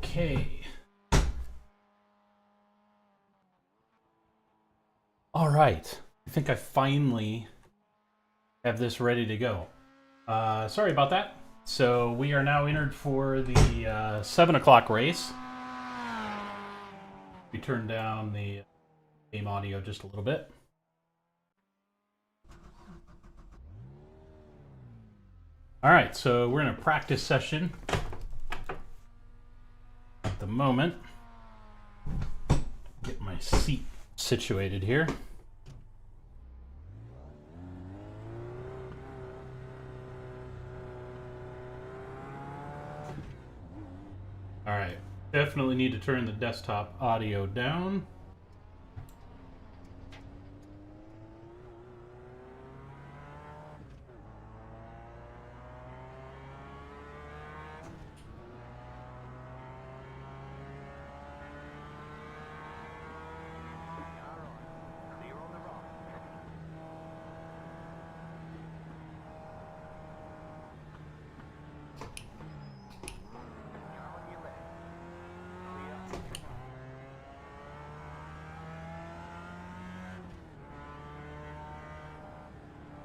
Okay. All right. I think I finally have this ready to go. Sorry about that. So we are now entered for the 7 o'clock race. We turn down the game audio just a little bit. All right, so we're in a practice session at the moment. Get my seat situated here. All right, definitely need to turn the desktop audio down.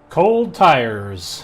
Cold tires.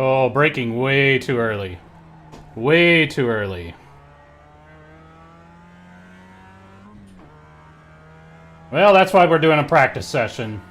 Oh, braking way too early. Way too early. Well, that's why we're doing a practice session.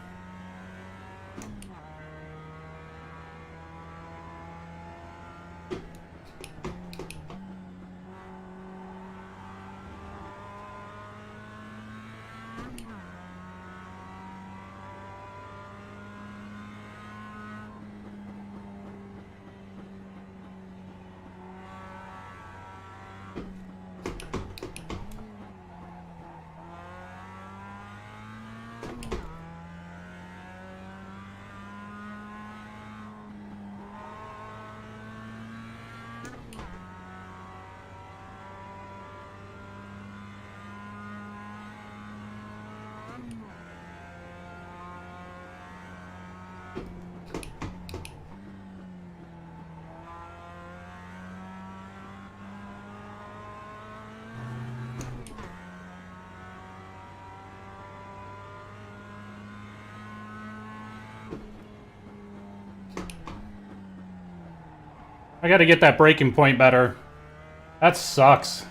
I gotta get that braking point better. That sucks.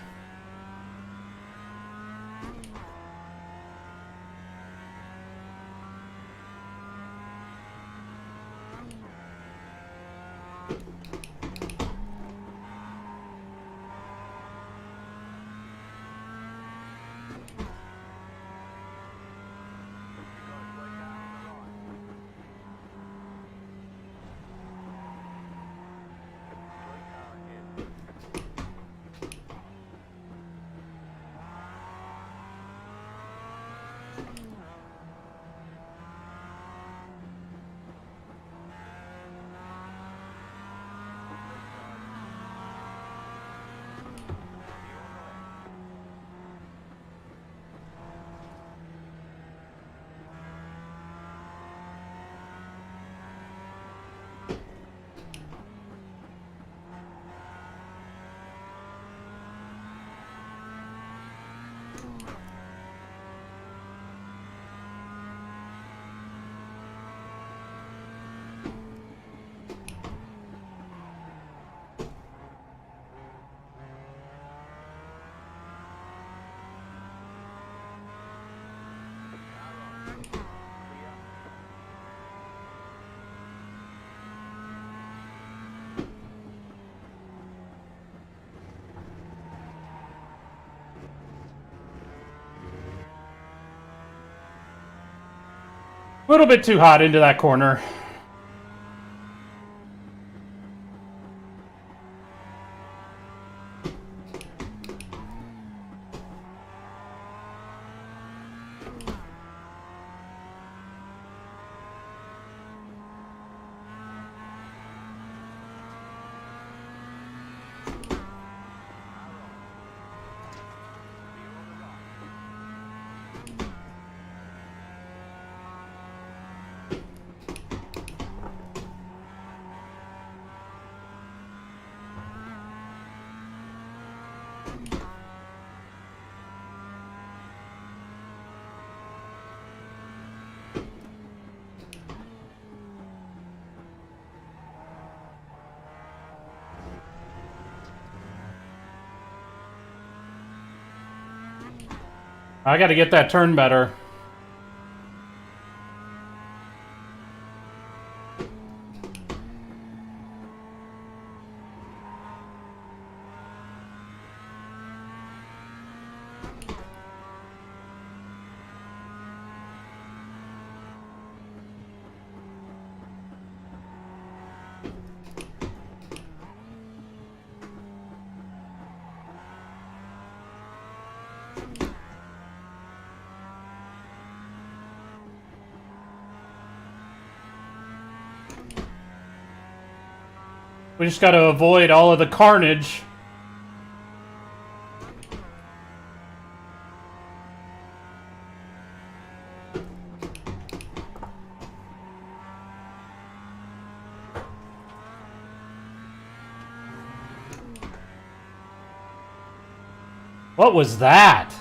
A little bit too hot into that corner. I gotta get that turn better. We just got to avoid all of the carnage. What was that?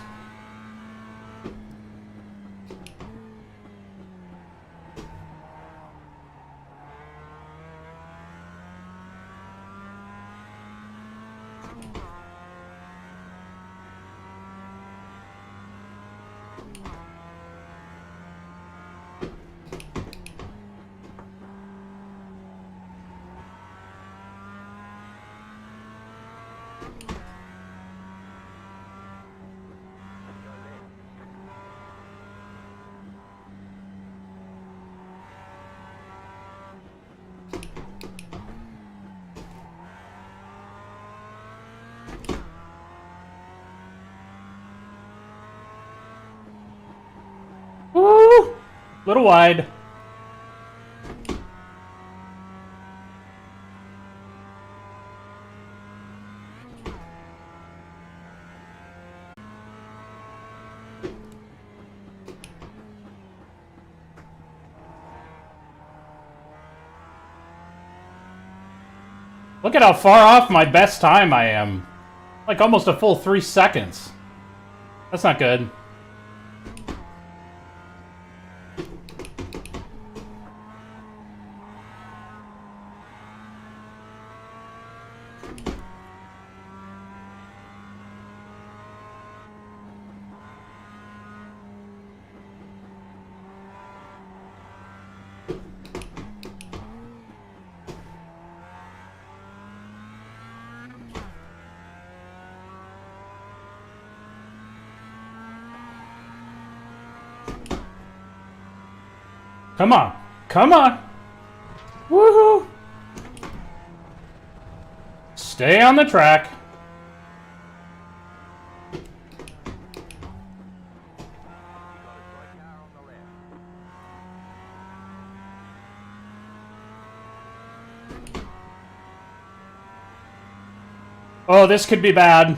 Woo! Little wide. Look at how far off my best time I am. Like almost a full 3 seconds. That's not good. Come on. Come on. Woohoo. Stay on the track. Oh, this could be bad.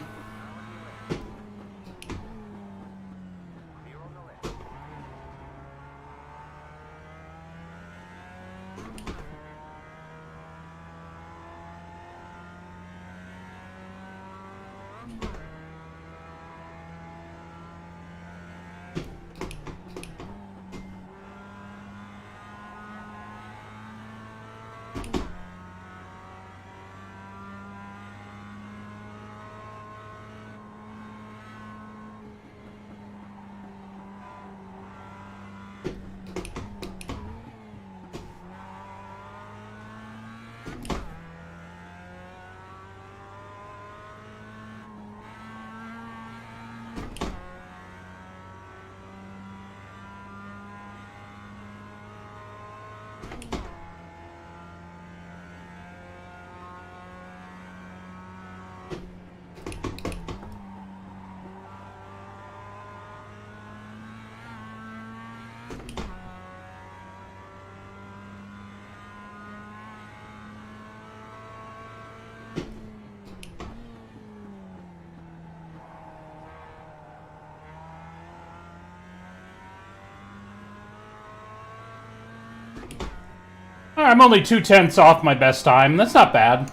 I'm only 2/10 off my best time. That's not bad.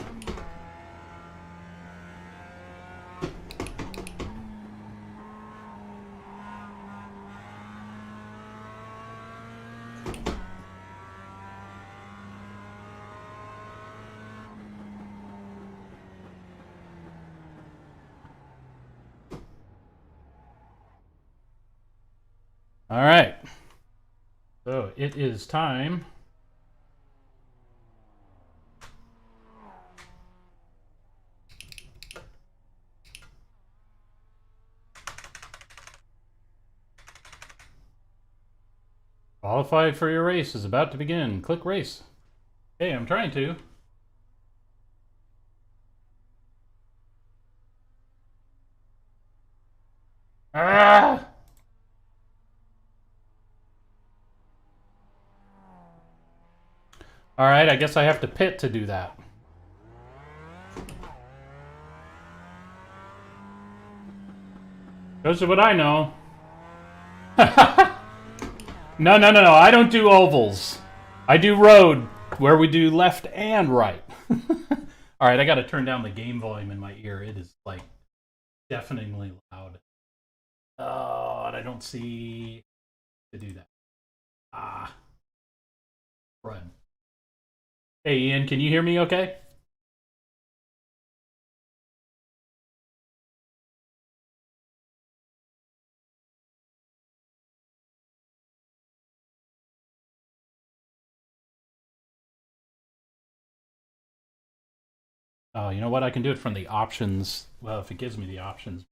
All right. So it is time. Qualify for your race is about to begin. Click race. Hey, I'm trying to. Ah! All right, I guess I have to pit to do that. Those are what I know. No, I don't do ovals. I do road, where we do left and right. All right, I got to turn down the game volume in my ear. It is, like, deafeningly loud. Oh, and I don't see to do that. Ah. Run. Hey, Ian, can you hear me okay? Oh, you know what? I can do it from the options. Well, if it gives me the options.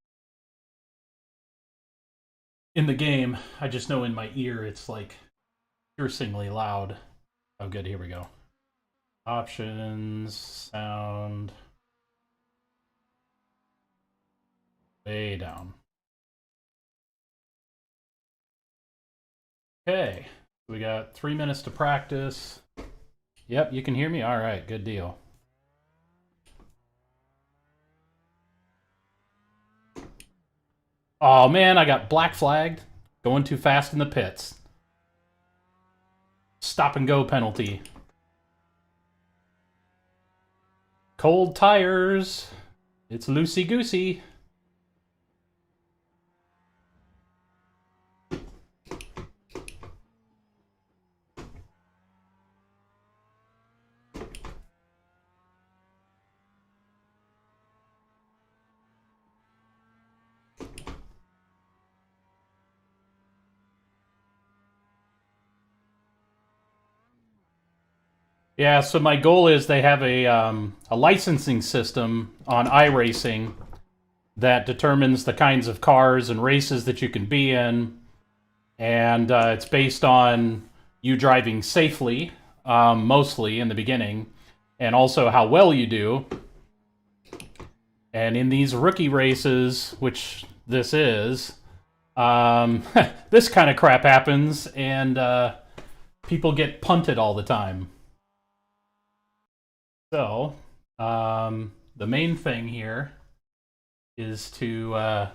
In the game, I just know in my ear it's like piercingly loud. Oh, good. Here we go. Options, sound. Way down. Okay. We got 3 minutes to practice. Yep, you can hear me? All right, good deal. Oh man, I got black flagged. Going too fast in the pits. Stop and go penalty. Cold tires. It's loosey-goosey. Yeah, so my goal is they have a licensing system on iRacing that determines the kinds of cars and races that you can be in, and it's based on you driving safely, mostly in the beginning, and also how well you do. And in these rookie races, which this is, this kind of crap happens, and people get punted all the time. So, the main thing here is to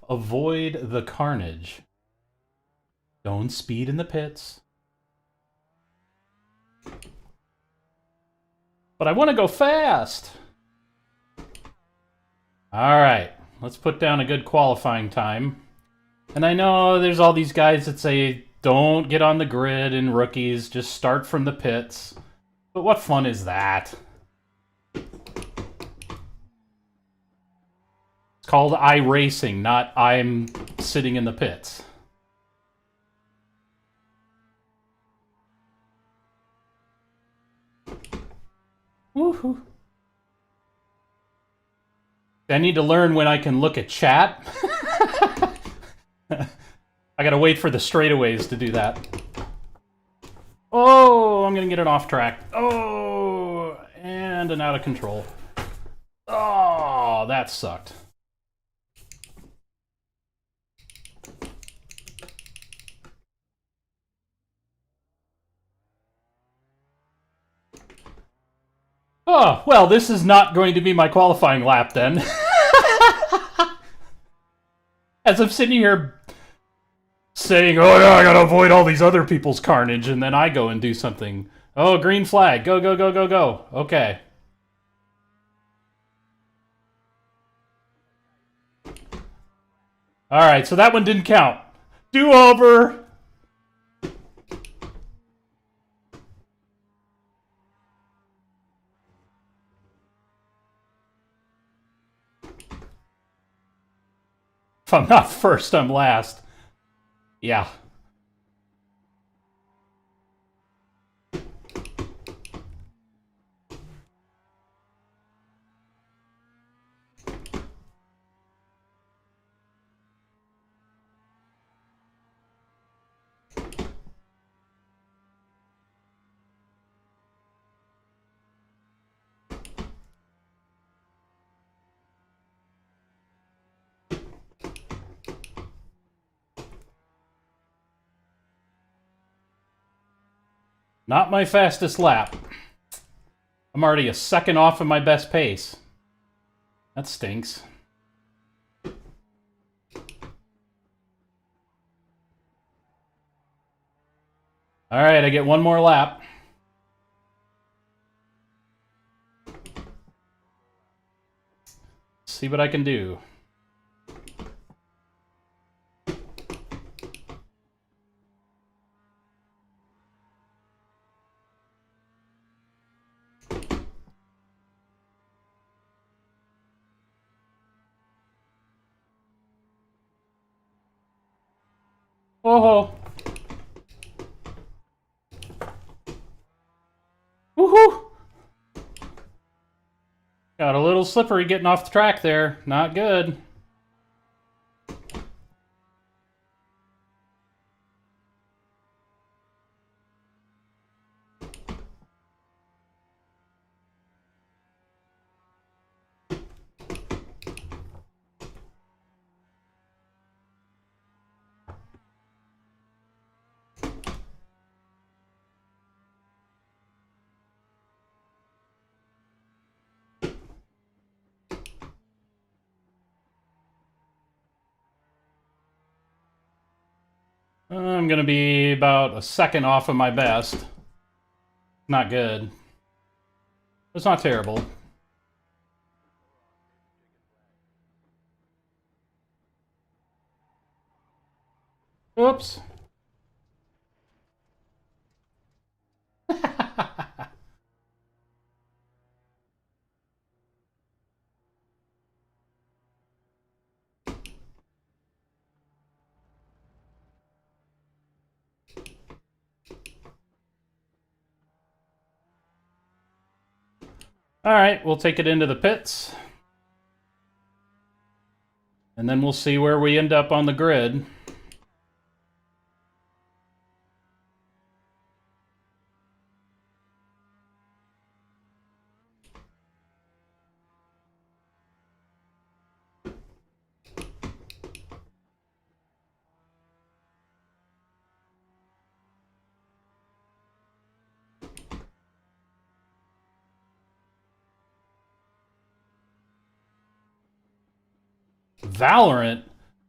avoid the carnage. Don't speed in the pits. But I want to go fast! Alright, let's put down a good qualifying time. And I know there's all these guys that say, don't get on the grid in rookies, just start from the pits. But what fun is that? It's called iRacing, not I'm sitting in the pits. Woohoo. I need to learn when I can look at chat. I gotta wait for the straightaways to do that. Oh, I'm gonna get it off track. Oh, and an out of control. Oh, that sucked. Oh, well, this is not going to be my qualifying lap then. As I'm sitting here saying, oh yeah, I gotta avoid all these other people's carnage, and then I go and do something. Oh, green flag. Go, go, go, go, go. Okay. Alright, so that one didn't count. Do over. If I'm not first, I'm last. Yeah. Not my fastest lap. I'm already a second off of my best pace. That stinks. Alright, I get one more lap. See what I can do. Oh. Woohoo! Got a little slippery getting off the track there. Not good. I'm going to be about a second off of my best. Not good. It's not terrible. Oops. Alright, we'll take it into the pits. And then we'll see where we end up on the grid. Valorant?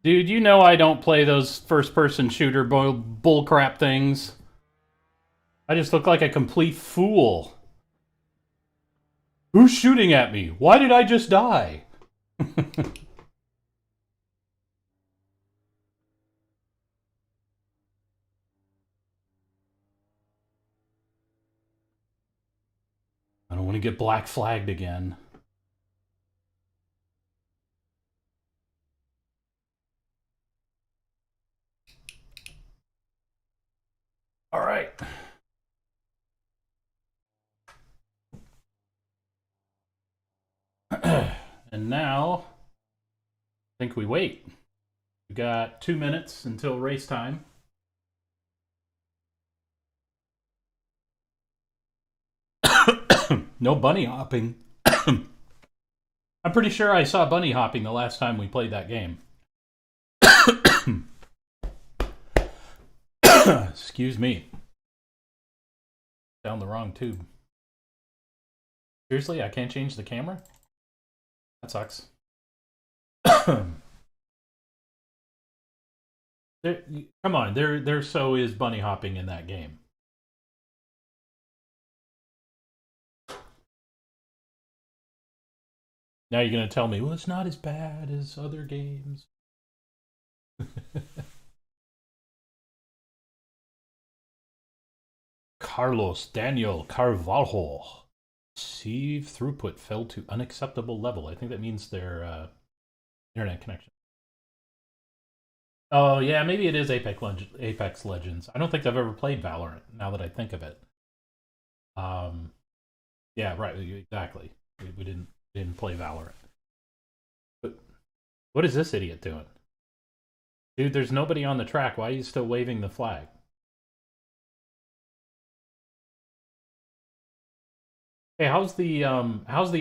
Dude, you know I don't play those first-person shooter bullcrap things. I just look like a complete fool. Who's shooting at me? Why did I just die? I don't want to get black flagged again. All right. And now, I think we wait. We got 2 minutes until race time. No bunny hopping. I'm pretty sure I saw bunny hopping the last time we played that game. Excuse me. Down the wrong tube. Seriously, I can't change the camera? That sucks. Come on, there so is bunny hopping in that game. Now you're gonna tell me, well, it's not as bad as other games. Carlos Daniel Carvalho. Receive throughput fell to unacceptable level. I think that means their internet connection. Oh yeah, maybe it is Apex Legends. I don't think I've ever played Valorant. Now that I think of it. Yeah, right. Exactly. We didn't play Valorant. But what is this idiot doing? Dude, there's nobody on the track. Why are you still waving the flag? Hey, how's the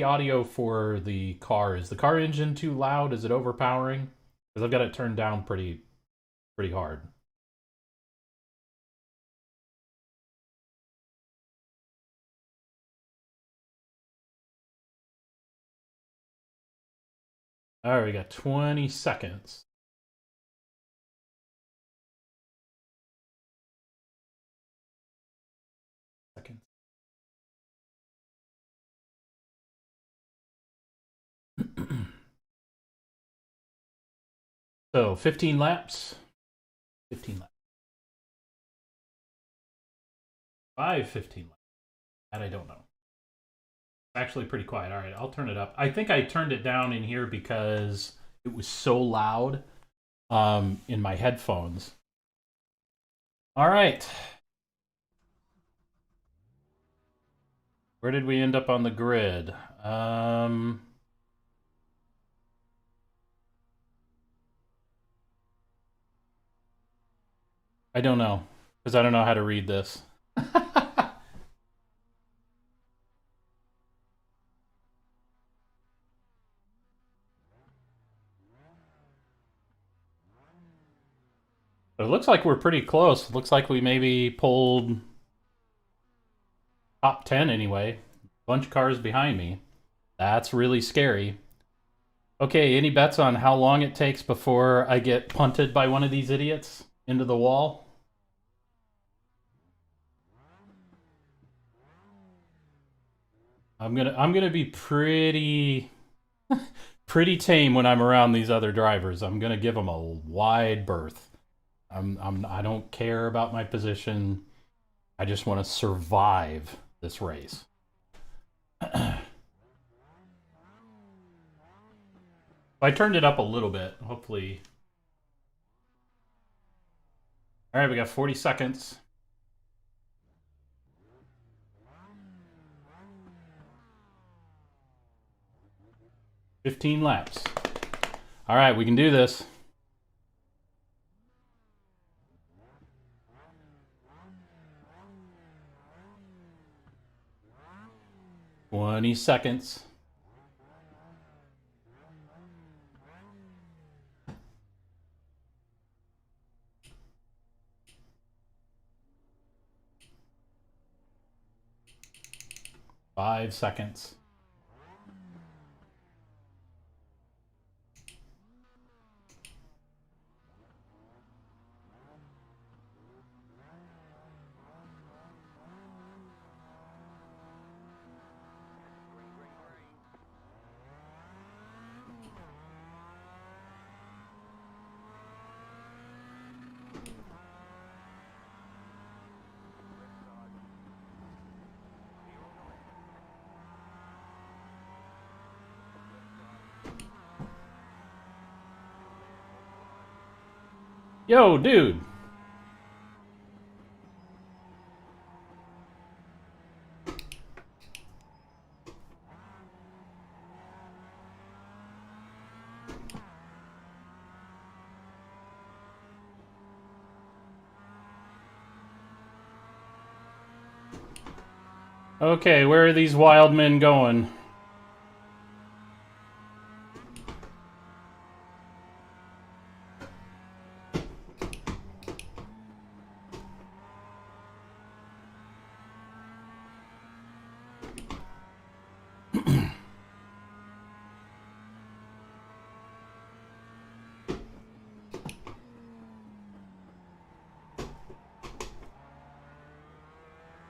audio for the car? Is the car engine too loud? Is it overpowering? Because I've got it turned down pretty hard. All right, we got 20 seconds. So 15 laps. 15 laps. 15 laps. That I don't know. It's actually pretty quiet. All right, I'll turn it up. I think I turned it down in here because it was so loud in my headphones. All right. Where did we end up on the grid? I don't know, because I don't know how to read this. But it looks like we're pretty close. It looks like we maybe pulled top 10 anyway. Bunch of cars behind me. That's really scary. Okay, any bets on how long it takes before I get punted by one of these idiots into the wall? I'm gonna be pretty tame when I'm around these other drivers. I'm gonna give them a wide berth. I don't care about my position. I just want to survive this race. I turned it up a little bit. Hopefully. All right, we got 40 seconds. $15 laps. All right, we can do this. $20 seconds. Five seconds. Yo, dude. Okay, where are these wild men going?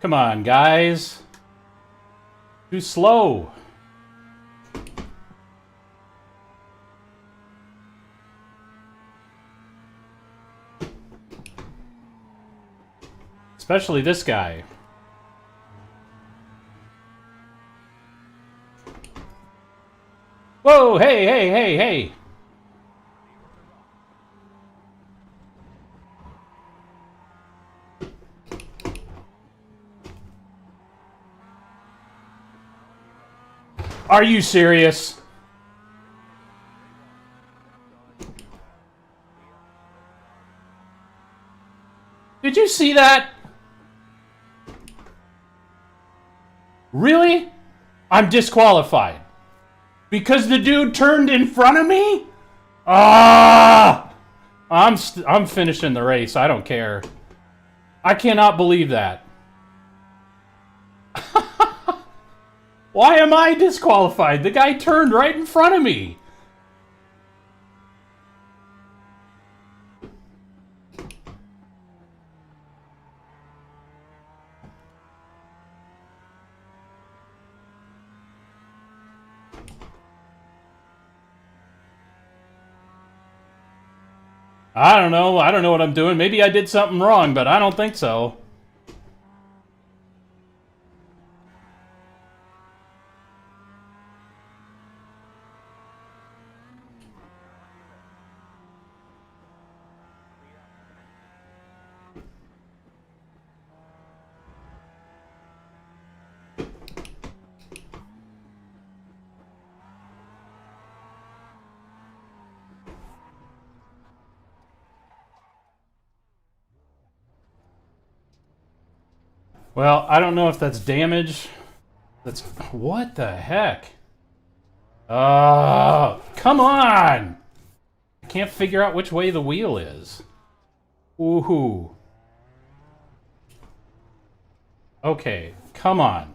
Come on, guys. Too slow. Especially this guy. Whoa, hey, hey, hey, hey. Are you serious? Did you see that? Really? I'm disqualified. Because the dude turned in front of me? Ah! I'm finishing the race. I don't care. I cannot believe that. Why am I disqualified? The guy turned right in front of me. I don't know. I don't know what I'm doing. Maybe I did something wrong, but I don't think so. Well, I don't know if that's damage. That's... What the heck? Oh, come on! I can't figure out which way the wheel is. Woohoo. Okay, come on.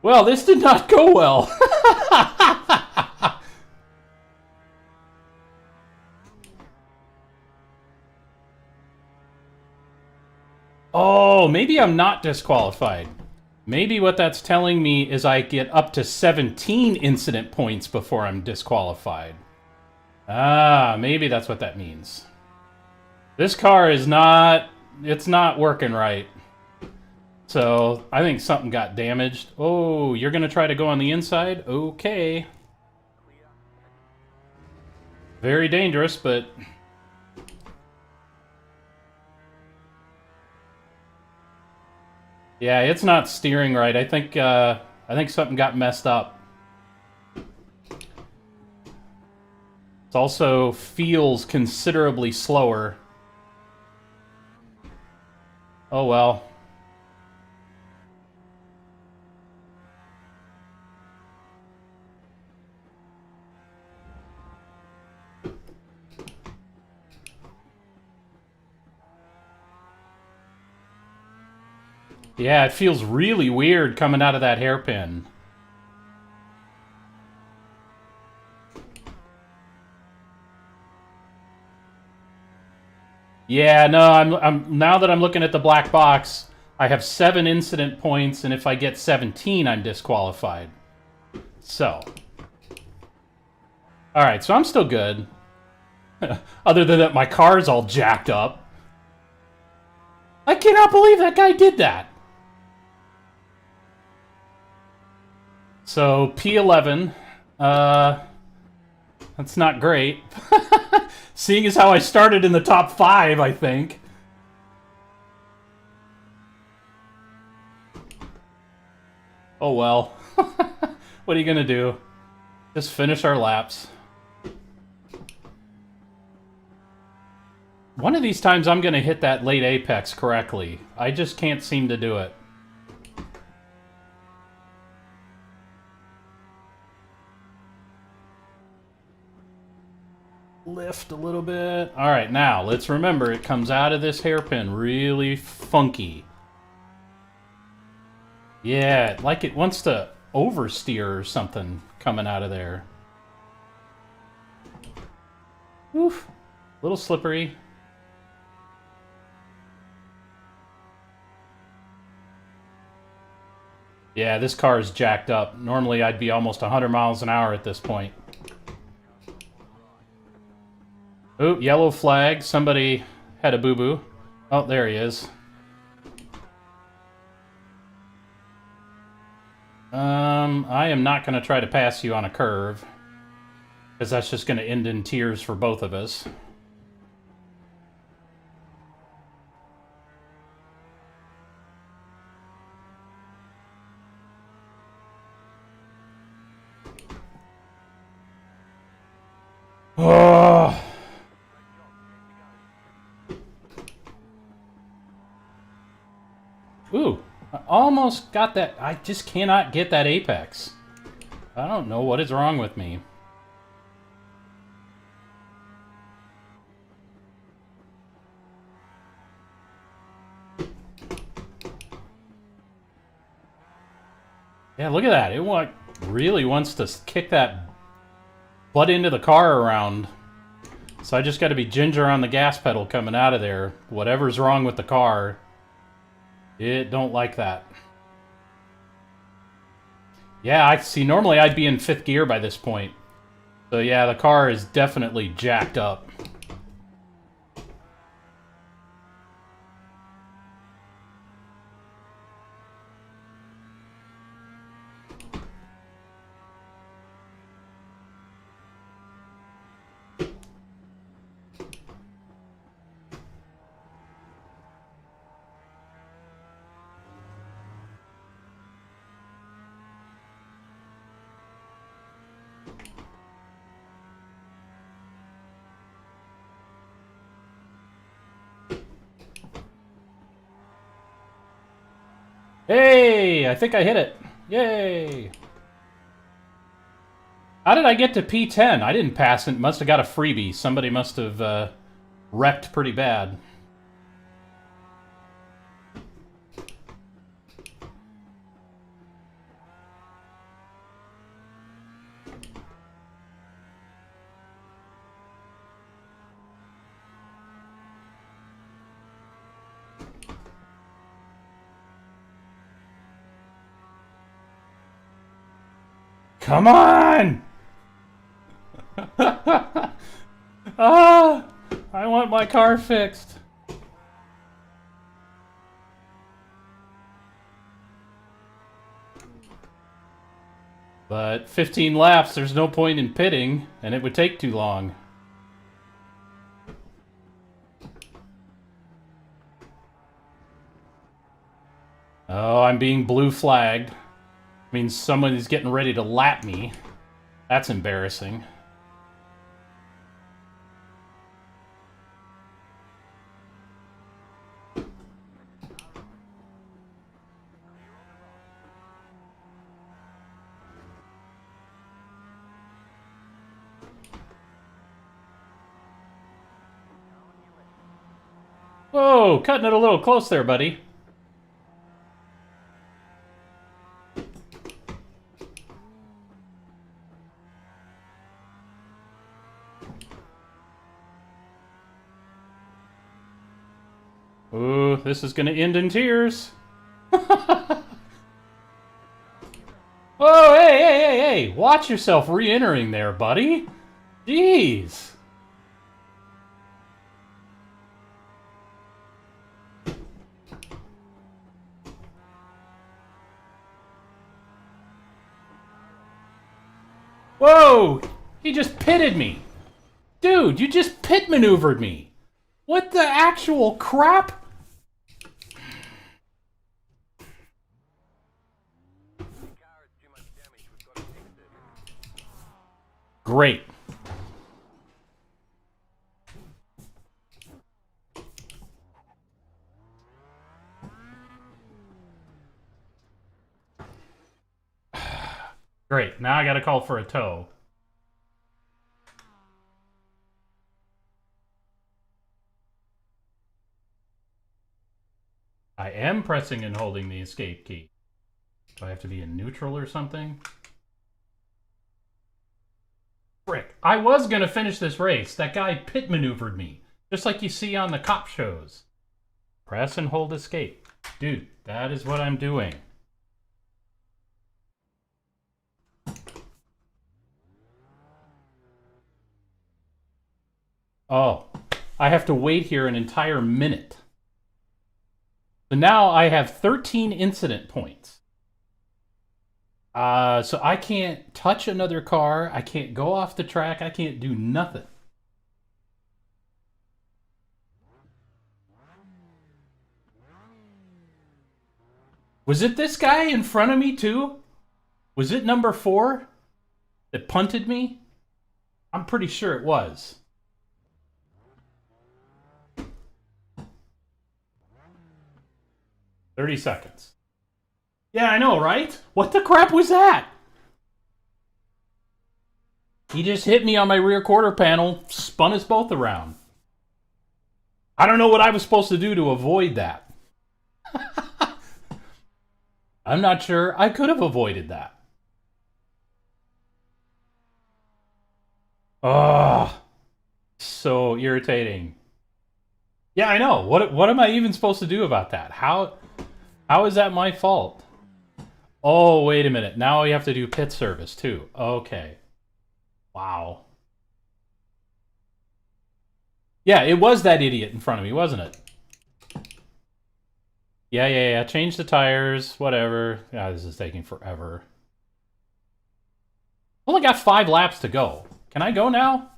Well, this did not go well. Oh, maybe I'm not disqualified. Maybe what that's telling me is I get up to 17 incident points before I'm disqualified. Ah, maybe that's what that means. This car is not... It's not working right. So, I think something got damaged. Oh, you're going to try to go on the inside? Okay. Very dangerous, but... Yeah, it's not steering right. I think something got messed up. It also feels considerably slower. Oh well. Yeah, it feels really weird coming out of that hairpin. Yeah, no, I'm now that I'm looking at the black box, I have 7 incident points, and if I get 17, I'm disqualified. So. Alright, so I'm still good. Other than that, my car's all jacked up. I cannot believe that guy did that. So, P11. That's not great. Seeing as how I started in the top 5, I think. Oh well. What are you gonna do? Just finish our laps. One of these times I'm gonna hit that late apex correctly. I just can't seem to do it. Lift a little bit. Alright, now, let's remember, it comes out of this hairpin really funky. Yeah, like it wants to oversteer or something coming out of there. Oof. A little slippery. Yeah, this car is jacked up. Normally I'd be almost 100 miles an hour at this point. Ooh, yellow flag. Somebody had a boo-boo. Oh, there he is. I am not going to try to pass you on a curve, because that's just going to end in tears for both of us. Oh. Ooh, I almost got that. I just cannot get that apex. I don't know what is wrong with me. Yeah, look at that. It really wants to kick that butt into the car around. So I just got to be ginger on the gas pedal coming out of there. Whatever's wrong with the car, it don't like that. Yeah, I see. Normally I'd be in 5th gear by this point. So yeah, the car is definitely jacked up. Hey, I think I hit it. Yay. How did I get to P10? I didn't pass it. Must have got a freebie. Somebody must have wrecked pretty bad. Come on! Ah! I want my car fixed. But 15 laps, there's no point in pitting, and it would take too long. Oh, I'm being blue flagged. Means someone is getting ready to lap me. That's embarrassing. Whoa, cutting it a little close there, buddy. Ooh, this is gonna end in tears. Oh, hey! Watch yourself re-entering there, buddy. Jeez. Whoa! He just pitted me. Dude, you just pit maneuvered me. What the actual crap? Great. Great. Now I gotta call for a tow. I am pressing and holding the escape key. Do I have to be in neutral or something? Frick. I was gonna finish this race. That guy pit maneuvered me. Just like you see on the cop shows. Press and hold escape. Dude, that is what I'm doing. Oh, I have to wait here an entire minute. So now I have 13 incident points. So I can't touch another car. I can't go off the track. I can't do nothing. Was it this guy in front of me too? Was it number 4 that punted me? I'm pretty sure it was. "30 seconds. Yeah, I know, right? What the crap was that? He just hit me on my rear quarter panel, spun us both around. I don't know what I was supposed to do to avoid that. I'm not sure I could have avoided that. Ugh. So irritating. Yeah, I know. What am I even supposed to do about that? How is that my fault? Oh, wait a minute. Now we have to do pit service too. Okay. Wow. Yeah, it was that idiot in front of me, wasn't it? Yeah. Change the tires, whatever. God, this is taking forever. Only got 5 laps to go. Can I go now?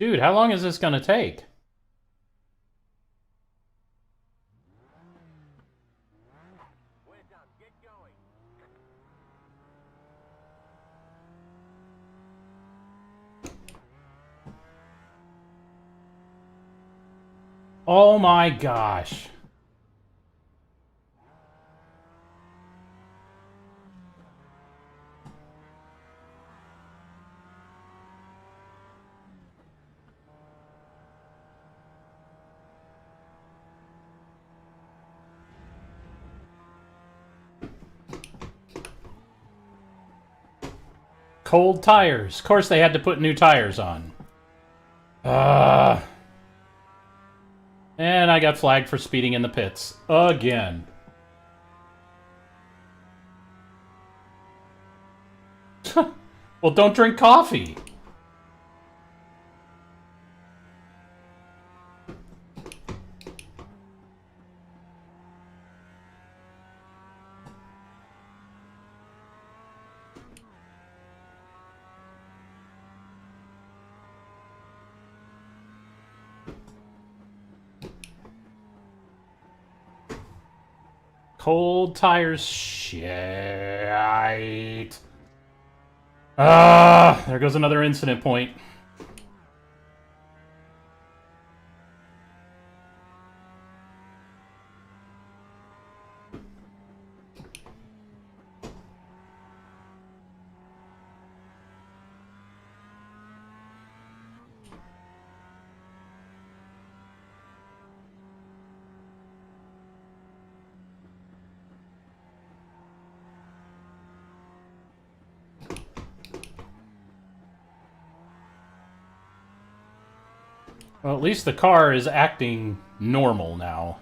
Dude, how long is this gonna take? Oh my gosh. Cold tires. Of course they had to put new tires on. And I got flagged for speeding in the pits. Again. Well, don't drink coffee. Cold tires. Shit. There goes another incident point. Well, at least the car is acting normal now.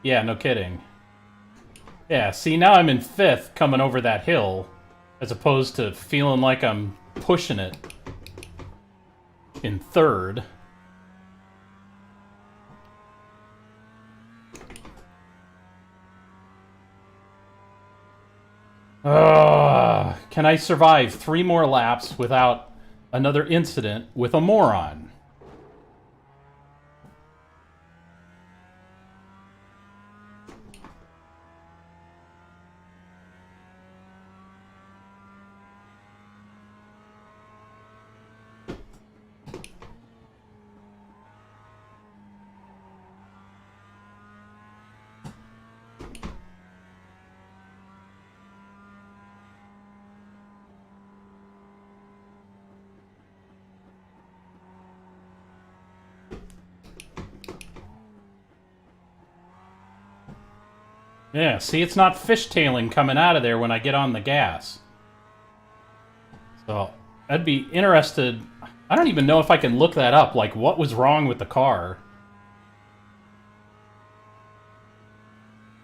Yeah, no kidding. Yeah, see, now I'm in 5th coming over that hill, as opposed to feeling like I'm pushing it in 3rd. Can I survive 3 more laps without another incident with a moron? Yeah, see, it's not fishtailing coming out of there when I get on the gas. So, I'd be interested. I don't even know if I can look that up, like what was wrong with the car.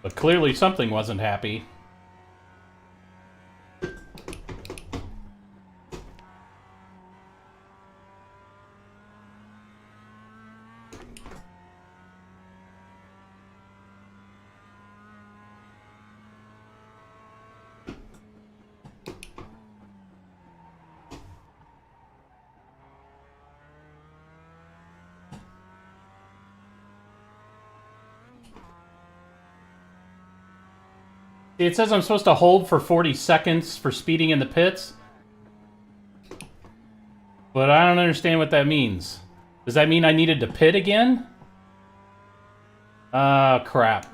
But clearly something wasn't happy. It says I'm supposed to hold for 40 seconds for speeding in the pits. But I don't understand what that means. Does that mean I needed to pit again? Crap.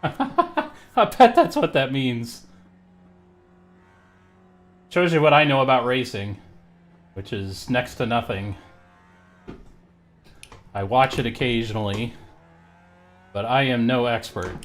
I bet that's what that means. Shows you what I know about racing, which is next to nothing. I watch it occasionally, but I am no expert.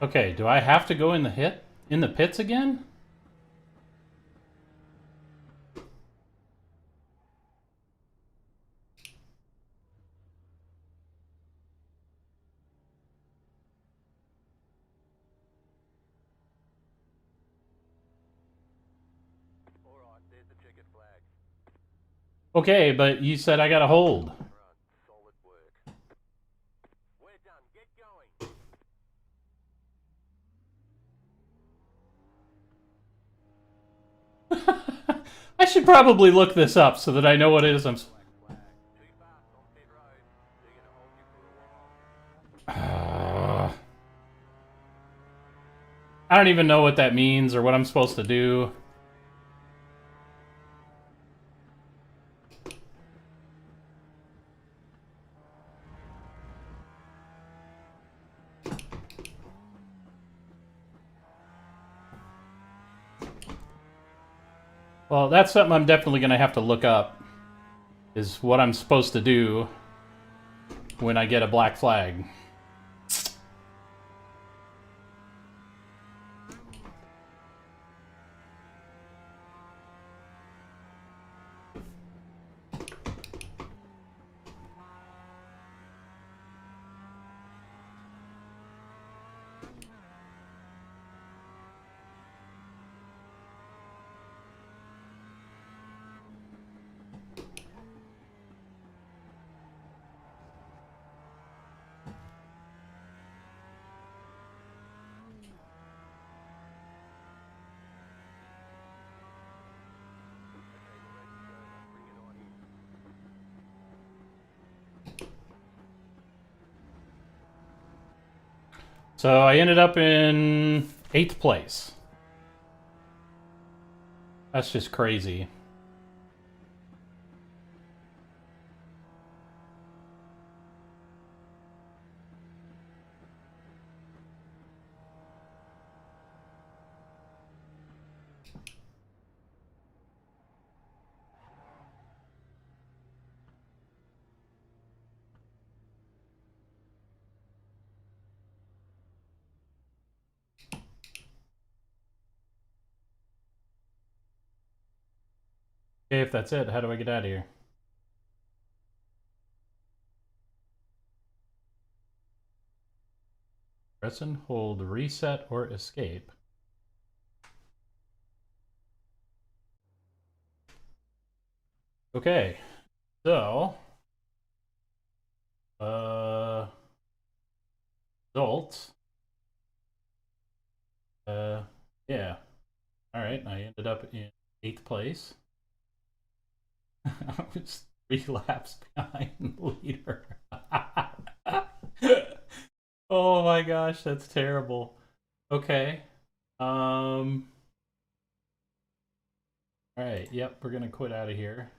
Okay, do I have to go in the pits again? Okay, but you said I gotta hold. I should probably look this up so that I know what it is I'm... I don't even know what that means or what I'm supposed to do. Well, that's something I'm definitely going to have to look up, is what I'm supposed to do when I get a black flag. So I ended up in 8th place. That's just crazy. Okay, if that's it, how do I get out of here? Press and hold reset or escape. Okay, so results. Yeah. All right, I ended up in 8th place. I was 3 laps behind the leader. Oh my gosh, that's terrible. Okay. All right. Yep, we're gonna quit out of here.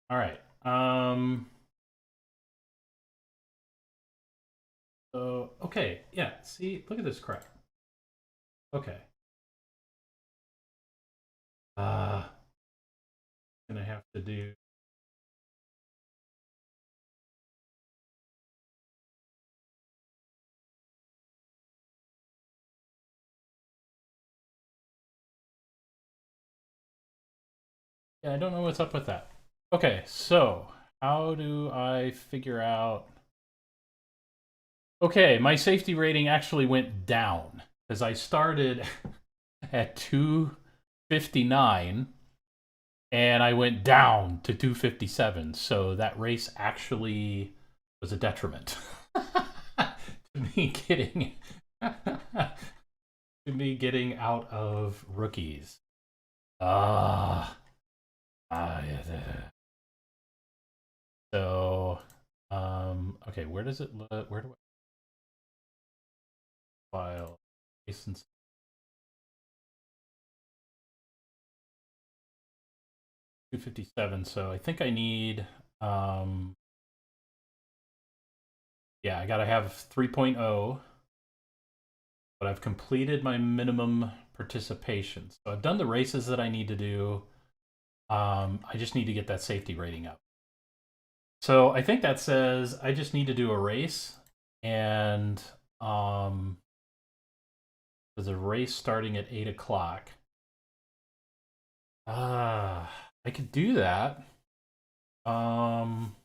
All right. So okay, yeah. See, look at this crap. Okay. Gonna have to do. Yeah, I don't know what's up with that. Okay, so how do I figure out? Okay, my safety rating actually went down because I started at 259 and I went down to 257. So that race actually was a detriment to me getting to me getting out of rookies. Yeah. So, okay, where does it look? Where do I file license? 257. So I think I need, yeah, I gotta have 3.0, but I've completed my minimum participation. So I've done the races that I need to do. I just need to get that safety rating up. So I think that says I just need to do a race, and there's a race starting at 8 o'clock. I could do that. And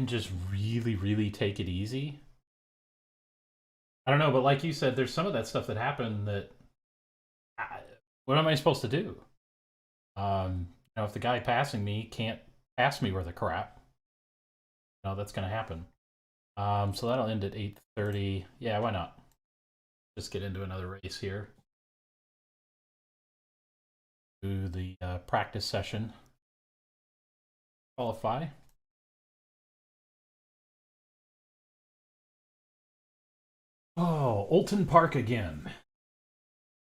just really, really take it easy. I don't know, but like you said, there's some of that stuff that happened that. What am I supposed to do? If the guy passing me can't pass me worth a crap, that's going to happen. So that'll end at 8:30. Yeah, why not? Just get into another race here. Do the practice session. Qualify. Oh, Oulton Park again.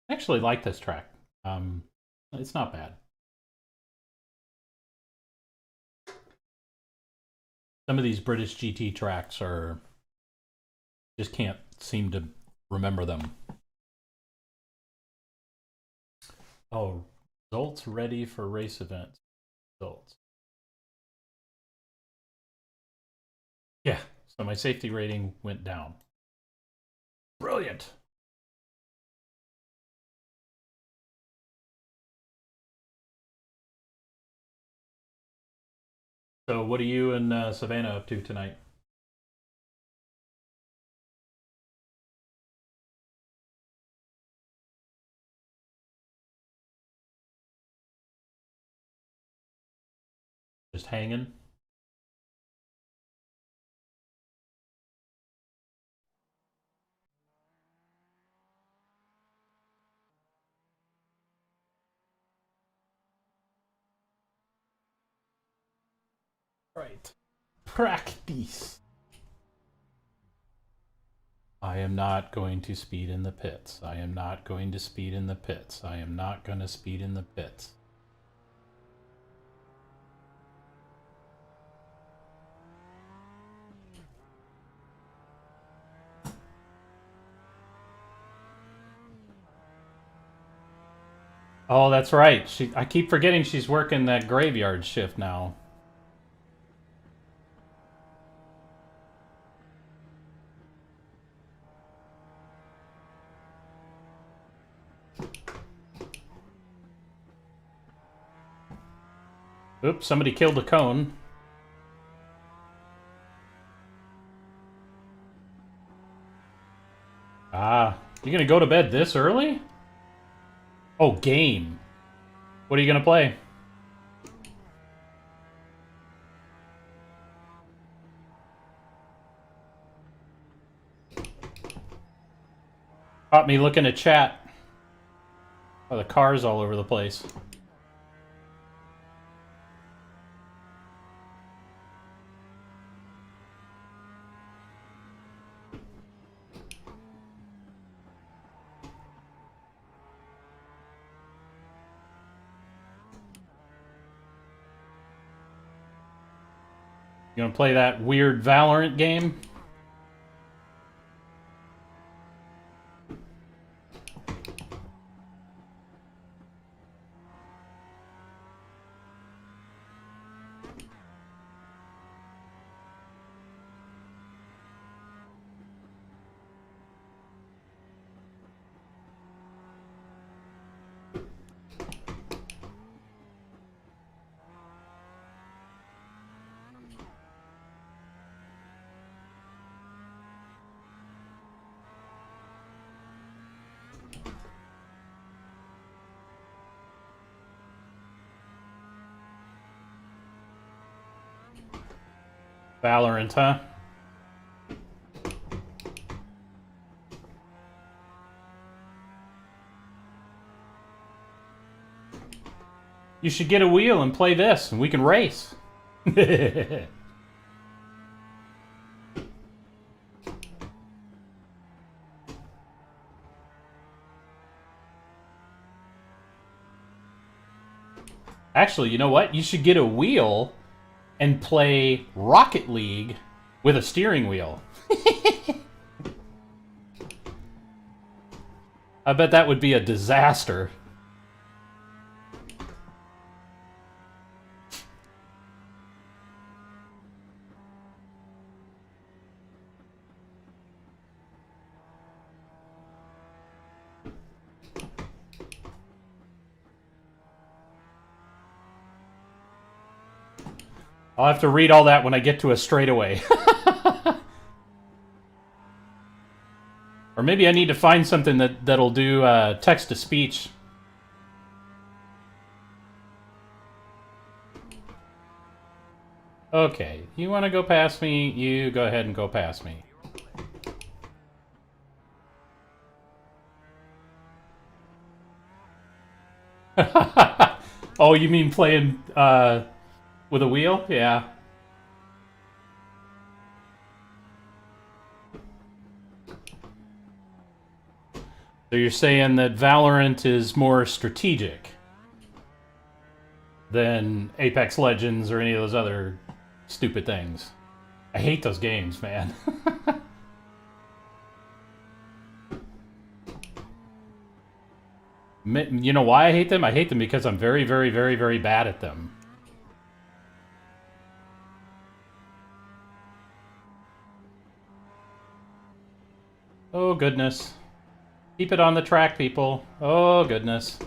I actually like this track. It's not bad. Some of these British GT tracks are just can't seem to remember them. Oh, results ready for race events. Results. Yeah, so my safety rating went down. Brilliant. So what are you and Savannah up to tonight? Just hanging? Right. Practice. I am not going to speed in the pits. I am not going to speed in the pits. I am not going to speed in the pits. Oh, that's right. I keep forgetting she's working that graveyard shift now. Oops, somebody killed a cone. Ah, you're gonna go to bed this early? Oh, game. What are you gonna play? Caught me looking at chat. Oh, the cars all over the place. You want to play that weird Valorant game? Valorant, huh? You should get a wheel and play this, and we can race. Actually, you know what? You should get a wheel and play Rocket League with a steering wheel. I bet that would be a disaster. I'll have to read all that when I get to a straightaway. Or maybe I need to find something that'll do text-to-speech. Okay, you want to go past me? You go ahead and go past me. Oh, you mean playing with a wheel? Yeah. So you're saying that Valorant is more strategic than Apex Legends or any of those other stupid things. I hate those games, man. You know why I hate them? I hate them because I'm very, very, very, very bad at them. Oh, goodness. Keep it on the track, people. Oh, goodness.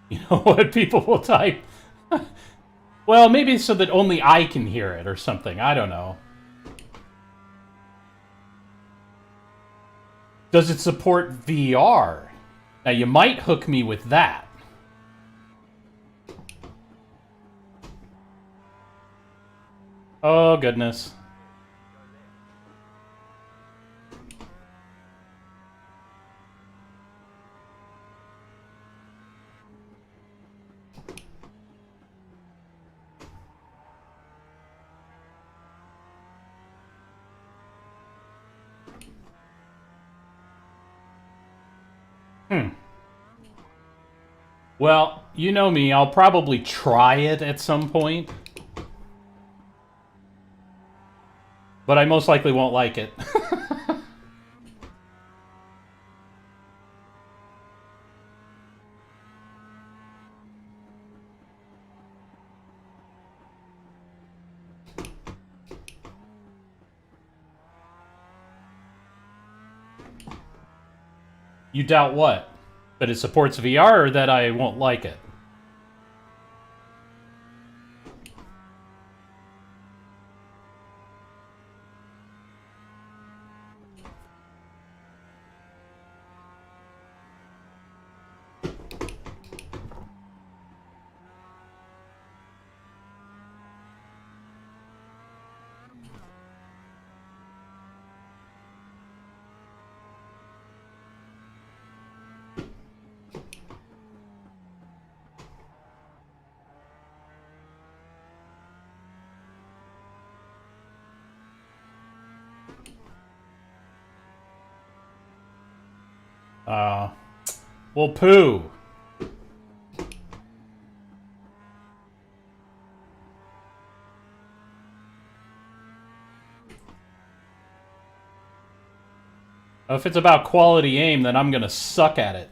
You know what people will type? Well, maybe so that only I can hear it or something. I don't know. Does it support VR? Now, you might hook me with that. Oh, goodness. Well, you know me, I'll probably try it at some point. But I most likely won't like it. You doubt what? That it supports VR or that I won't like it? Well, poo. If it's about quality aim, then I'm gonna suck at it.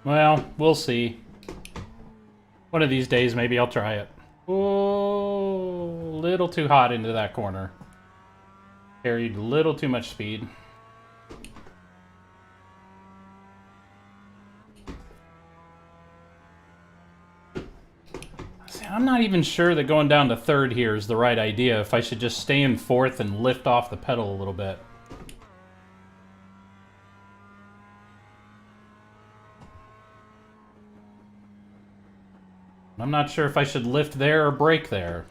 Well, we'll see. One of these days, maybe I'll try it. Oh, little too hot into that corner. Carried a little too much speed. See, I'm not even sure that going down to third here is the right idea. If I should just stay in fourth and lift off the pedal a little bit. I'm not sure if I should lift there or brake there.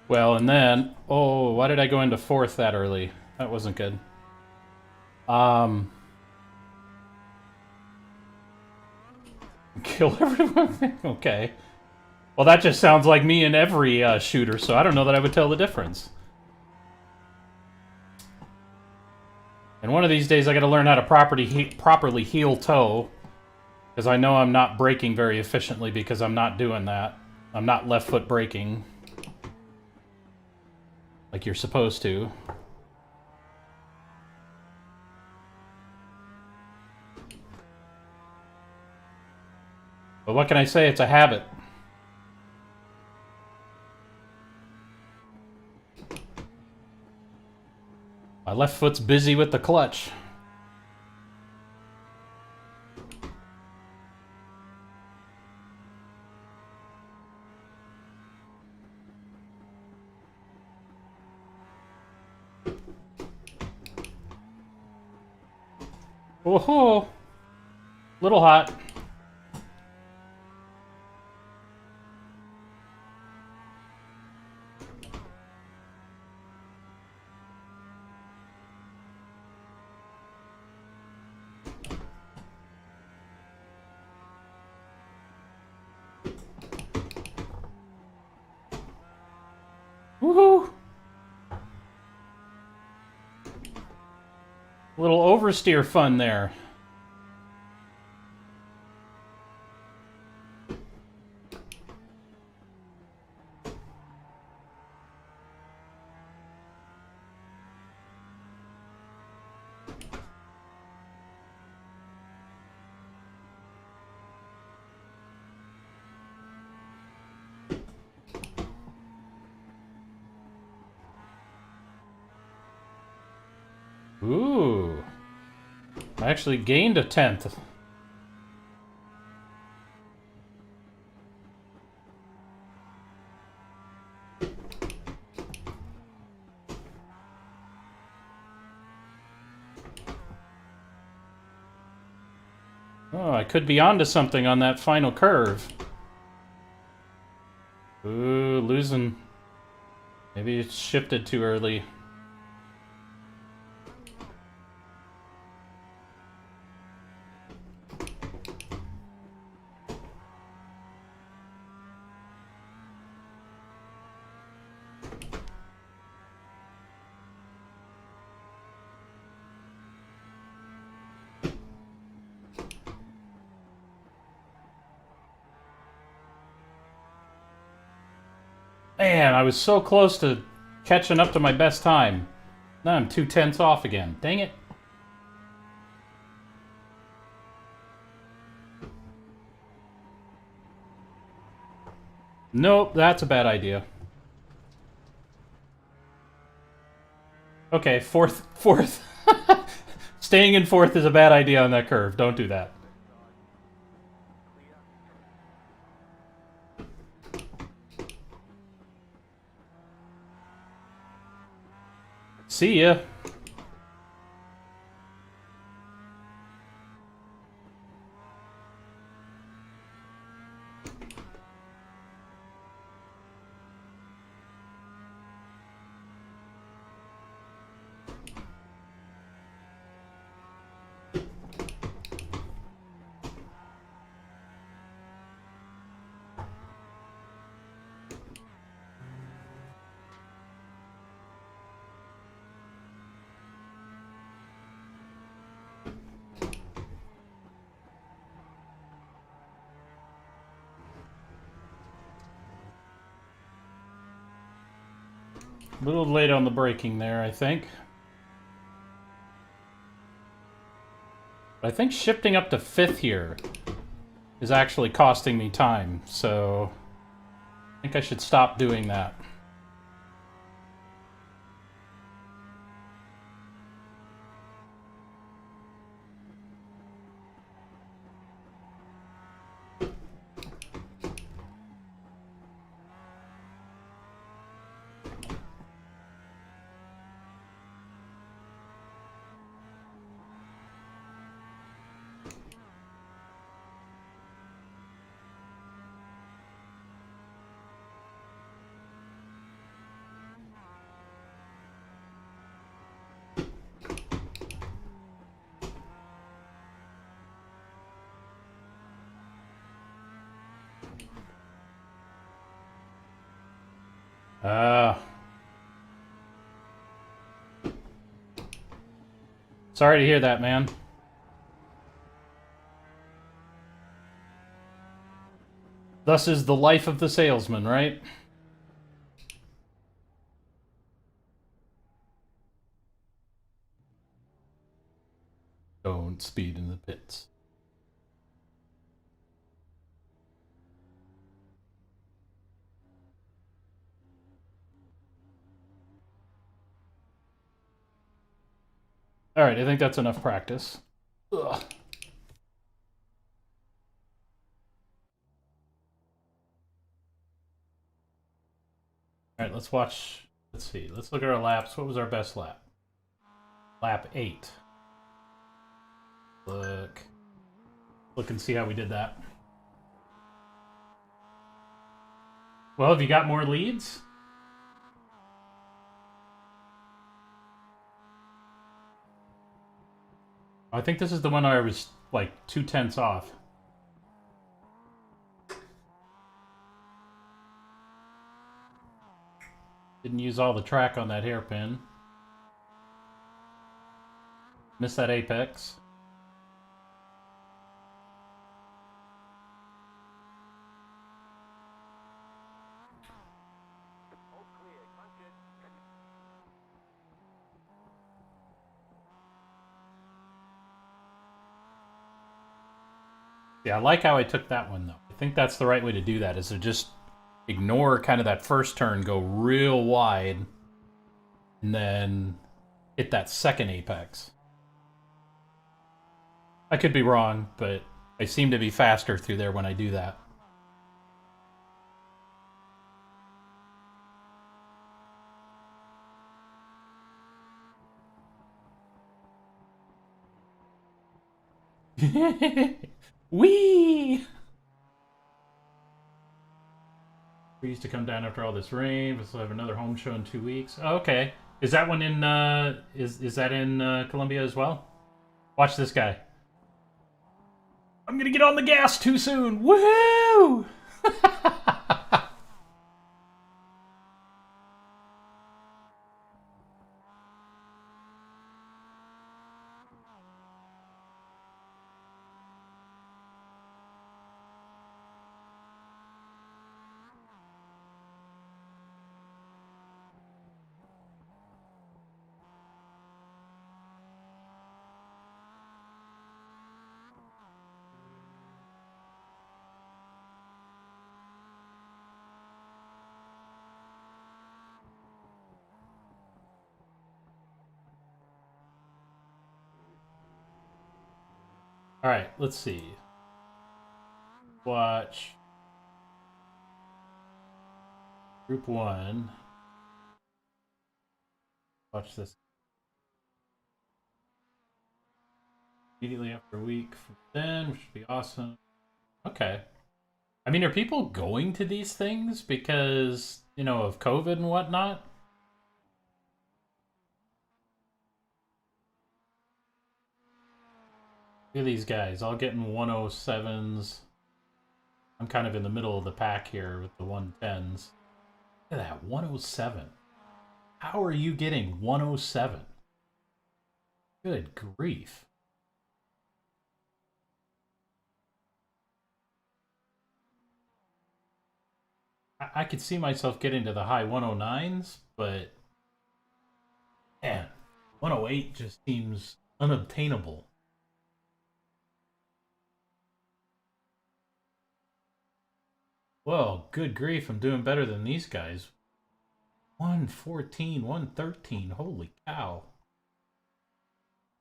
Well, and then... Oh, why did I go into fourth that early? That wasn't good. Kill everyone? Okay. Well, that just sounds like me in every shooter, so I don't know that I would tell the difference. And one of these days I gotta learn how to properly heel toe. Because I know I'm not braking very efficiently because I'm not doing that. I'm not left foot braking. Like you're supposed to. But what can I say? It's a habit. My left foot's busy with the clutch. Whoa! Little hot. Woohoo! A little oversteer fun there. Ooh. I actually gained a 10th. Oh, I could be onto something on that final curve. Ooh, losing. Maybe it's shifted too early. Man, I was so close to catching up to my best time. Now I'm 2/10 off again. Dang it. Nope, that's a bad idea. Okay, fourth. Staying in fourth is a bad idea on that curve. Don't do that. See ya. A little late on the braking there, I think. But I think shifting up to fifth here is actually costing me time, so I think I should stop doing that. Sorry to hear that, man. Thus is the life of the salesman, right? Don't speed in the pits. Alright, I think that's enough practice. Ugh. Alright, let's watch. Let's see. Let's look at our laps. What was our best lap? Lap 8. Look. Look and see how we did that. Well, have you got more leads? I think this is the one where I was like 2/10 off. Didn't use all the track on that hairpin. Missed that apex. Yeah, I like how I took that one, though. I think that's the right way to do that, is to just ignore kind of that first turn, go real wide, and then hit that second apex. I could be wrong, but I seem to be faster through there when I do that. Whee! We used to come down after all this rain. We'll have another home show in 2 weeks. Oh, okay. Is that one in, is that in Colombia as well? Watch this guy. I'm gonna get on the gas too soon. Woohoo! All right, let's see. Watch Group 1. Watch this. Immediately after a week from then, which would be awesome. Okay. I mean, are people going to these things because, you know, of COVID and whatnot? Look at these guys, all getting 107s. I'm kind of in the middle of the pack here with the 110s. Look at that, 107. How are you getting 107? Good grief. I could see myself getting to the high 109s, but man, 108 just seems unobtainable. Whoa, good grief, I'm doing better than these guys. 114, 113, holy cow.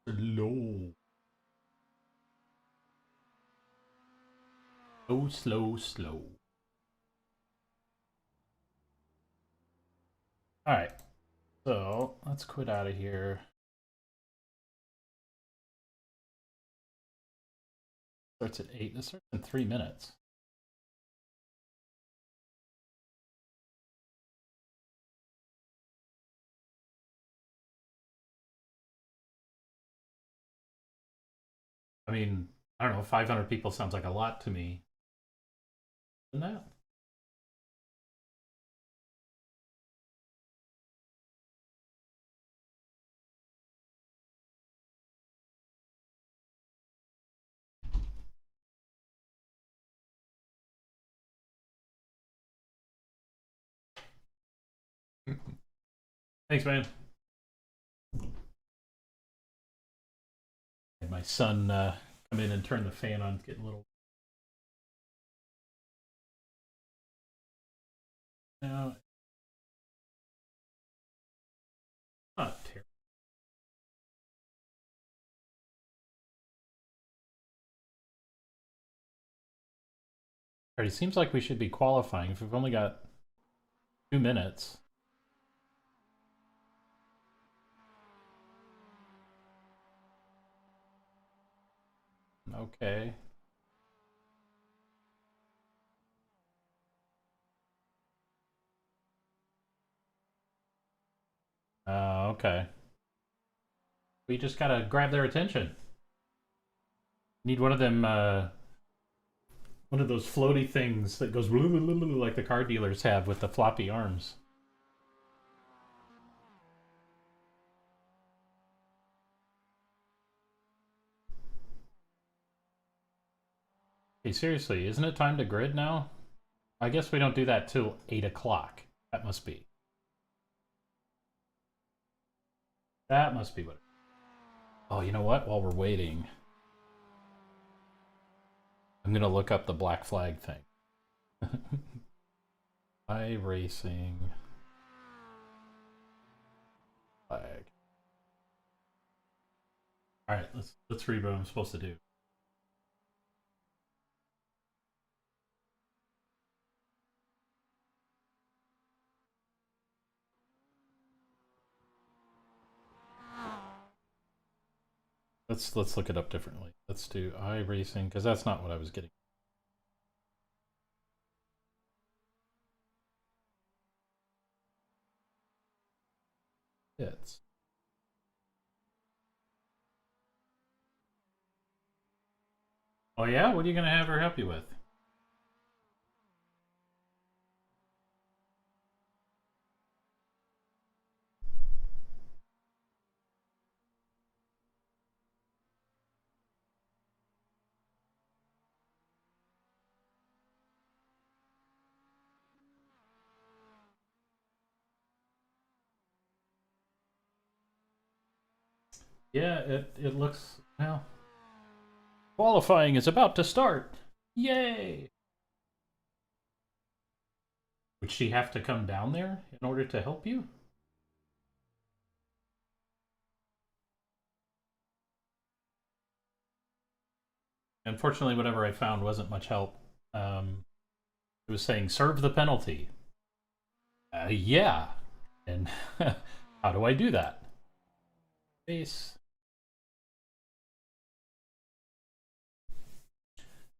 Slow. Slow, slow, slow. Alright, so let's quit out of here. Starts at 8. This starts in 3 minutes. I mean, I don't know, 500 people sounds like a lot to me. Isn't that? Thanks, man. Had my son come in and turn the fan on. It's getting a little. No, not terrible. Alright, it seems like we should be qualifying if we've only got 2 minutes. Okay. Okay. We just gotta grab their attention. Need one of them, one of those floaty things that goes like the car dealers have with the floppy arms. Hey, seriously, isn't it time to grid now? I guess we don't do that till 8 o'clock. That must be. That must be what. Oh, you know what? While we're waiting, I'm gonna look up the black flag thing. iRacing flag. All right, let's read what I'm supposed to do. Let's look it up differently. Let's do iRacing because that's not what I was getting. It's. Oh yeah, what are you gonna have her help you with? Yeah, it looks well. Qualifying is about to start. Yay! Would she have to come down there in order to help you? Unfortunately, whatever I found wasn't much help. It was saying, serve the penalty. Yeah. And how do I do that? Base.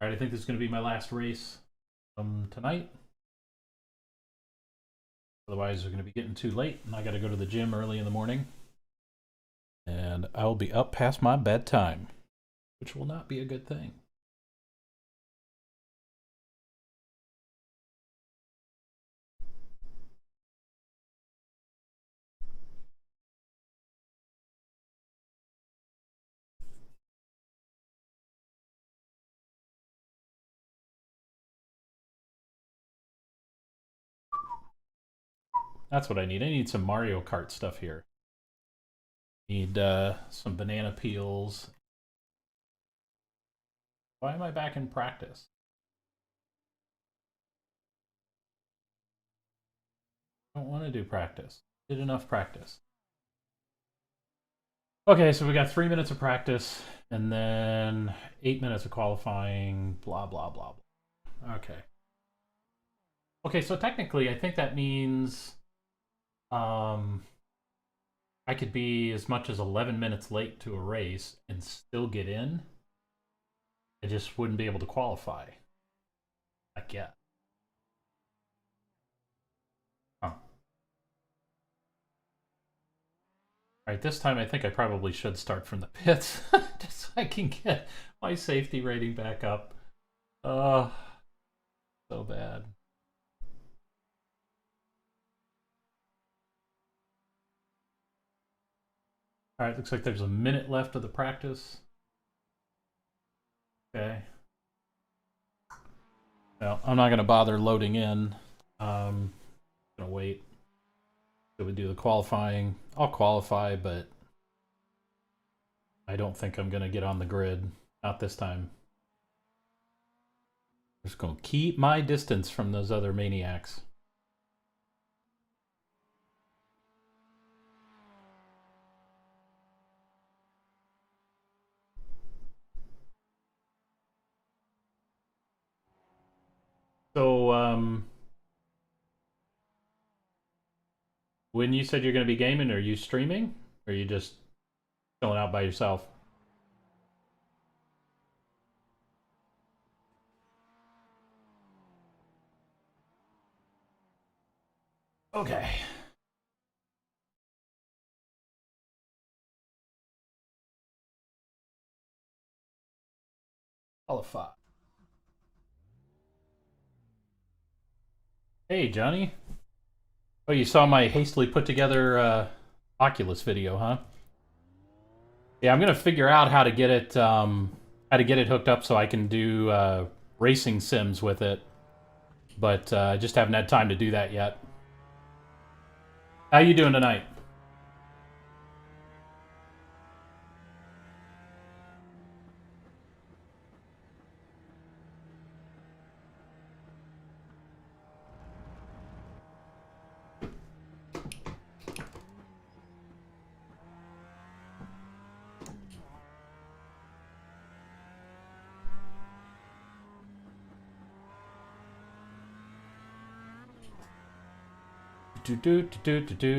Alright, I think this is going to be my last race tonight. Otherwise, we're going to be getting too late, and I got to go to the gym early in the morning. And I'll be up past my bedtime, which will not be a good thing. That's what I need. I need some Mario Kart stuff here. Need some banana peels. Why am I back in practice? I don't want to do practice. Did enough practice. Okay, so we got 3 minutes of practice and then 8 minutes of qualifying, blah, blah, blah, blah. Okay. Okay, so technically, I think that means I could be as much as 11 minutes late to a race and still get in. I just wouldn't be able to qualify. I guess. Huh. Alright, this time I think I probably should start from the pits. Just so I can get my safety rating back up. So bad. Alright, looks like there's a minute left of the practice. Okay. Well, I'm not going to bother loading in. I'm going to wait. So we do the qualifying. I'll qualify, but I don't think I'm going to get on the grid. Not this time. I'm just going to keep my distance from those other maniacs. So, when you said you're going to be gaming, are you streaming? Or are you just chilling out by yourself? Okay. Qualify. Hey, Johnny. Oh, you saw my hastily put together Oculus video, huh? Yeah, I'm gonna figure out how to get it hooked up so I can do racing sims with it, but I just haven't had time to do that yet. How you doing tonight?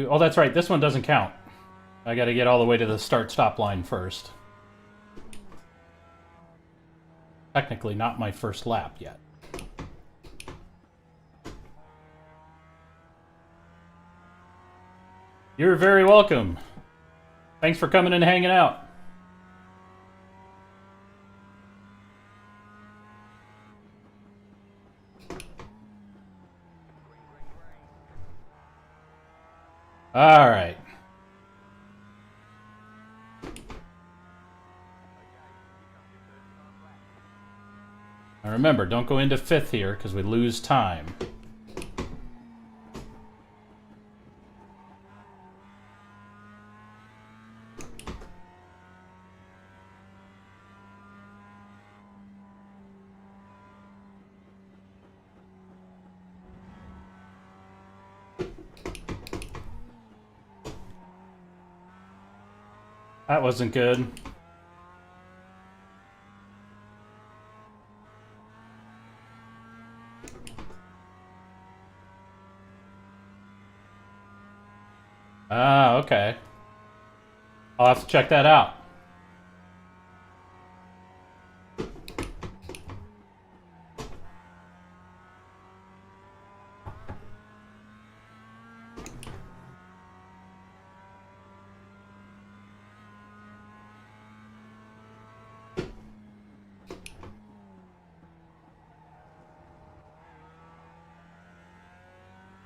Oh, that's right. This one doesn't count. I got to get all the way to the start-stop line first. Technically, not my first lap yet. You're very welcome. Thanks for coming and hanging out. All right. Now remember, don't go into fifth here because we lose time. That wasn't good. Ah, okay. I'll have to check that out.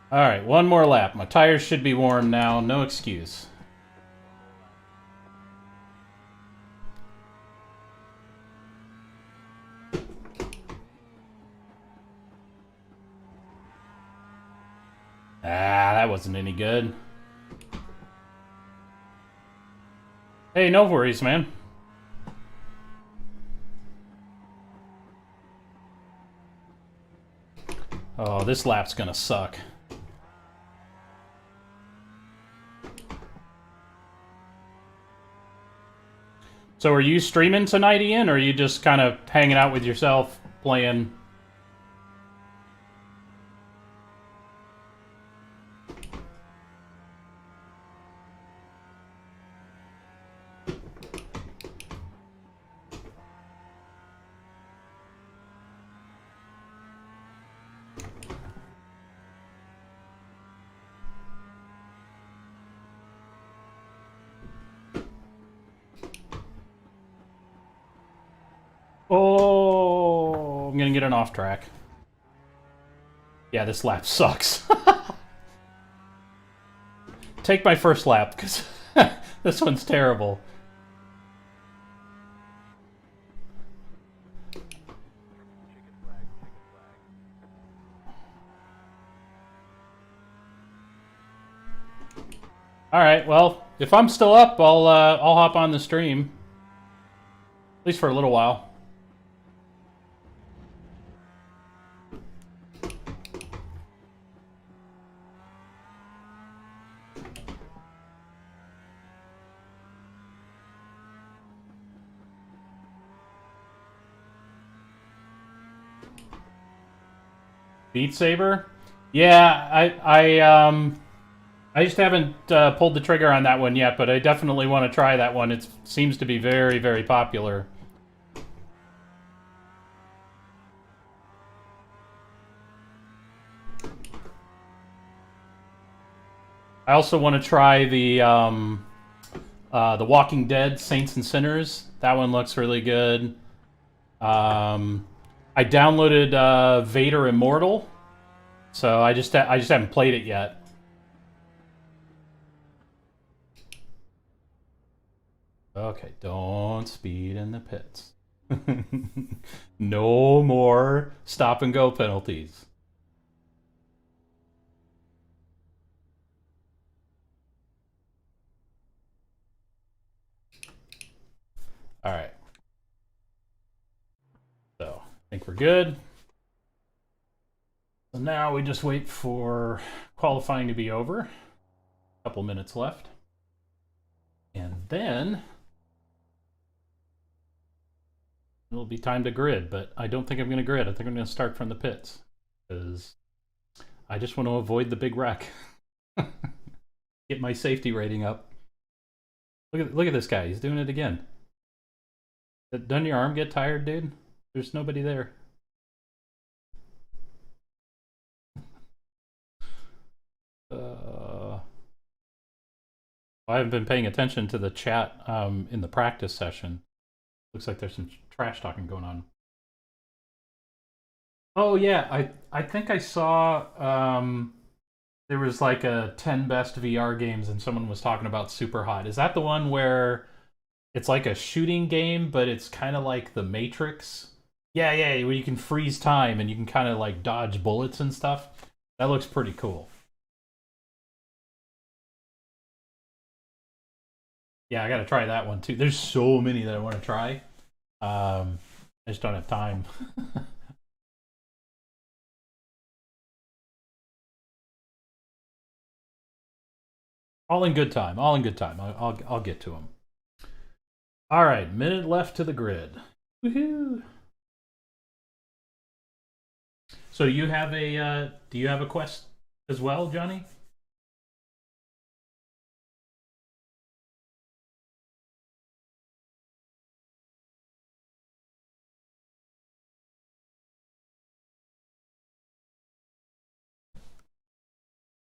All right, one more lap. My tires should be warm now. No excuse. Ah, that wasn't any good. Hey, no worries, man. Oh, this lap's gonna suck. So are you streaming tonight, Ian, or are you just kind of hanging out with yourself, playing? Oh, I'm gonna get an off track. Yeah, this lap sucks. Take my first lap, because this one's terrible. All right, well, if I'm still up, I'll hop on the stream, at least for a little while. Beat Saber? Yeah, I just haven't pulled the trigger on that one yet, but I definitely want to try that one. It seems to be very, very popular. I also want to try the Walking Dead Saints and Sinners. That one looks really good. I downloaded Vader Immortal, so I just haven't played it yet. Okay, don't speed in the pits. No more stop and go penalties. All right. So, I think we're good. So now we just wait for qualifying to be over. A couple minutes left. And then it'll be time to grid, but I don't think I'm going to grid. I think I'm going to start from the pits because I just want to avoid the big wreck. Get my safety rating up. Look at this guy. He's doing it again. Doesn't your arm get tired, dude? There's nobody there. I haven't been paying attention to the chat in the practice session. Looks like there's some trash talking going on. Oh yeah, I think I saw there was like a 10 best VR games and someone was talking about Super Hot. Is that the one where it's like a shooting game, but it's kind of like the Matrix? Yeah, yeah, where you can freeze time and you can kind of like dodge bullets and stuff. That looks pretty cool. Yeah, I got to try that one too. There's so many that I want to try. I just don't have time. All in good time. All in good time. I'll get to them. All right, minute left to the grid. Woohoo! So you have a do you have a quest as well, Johnny?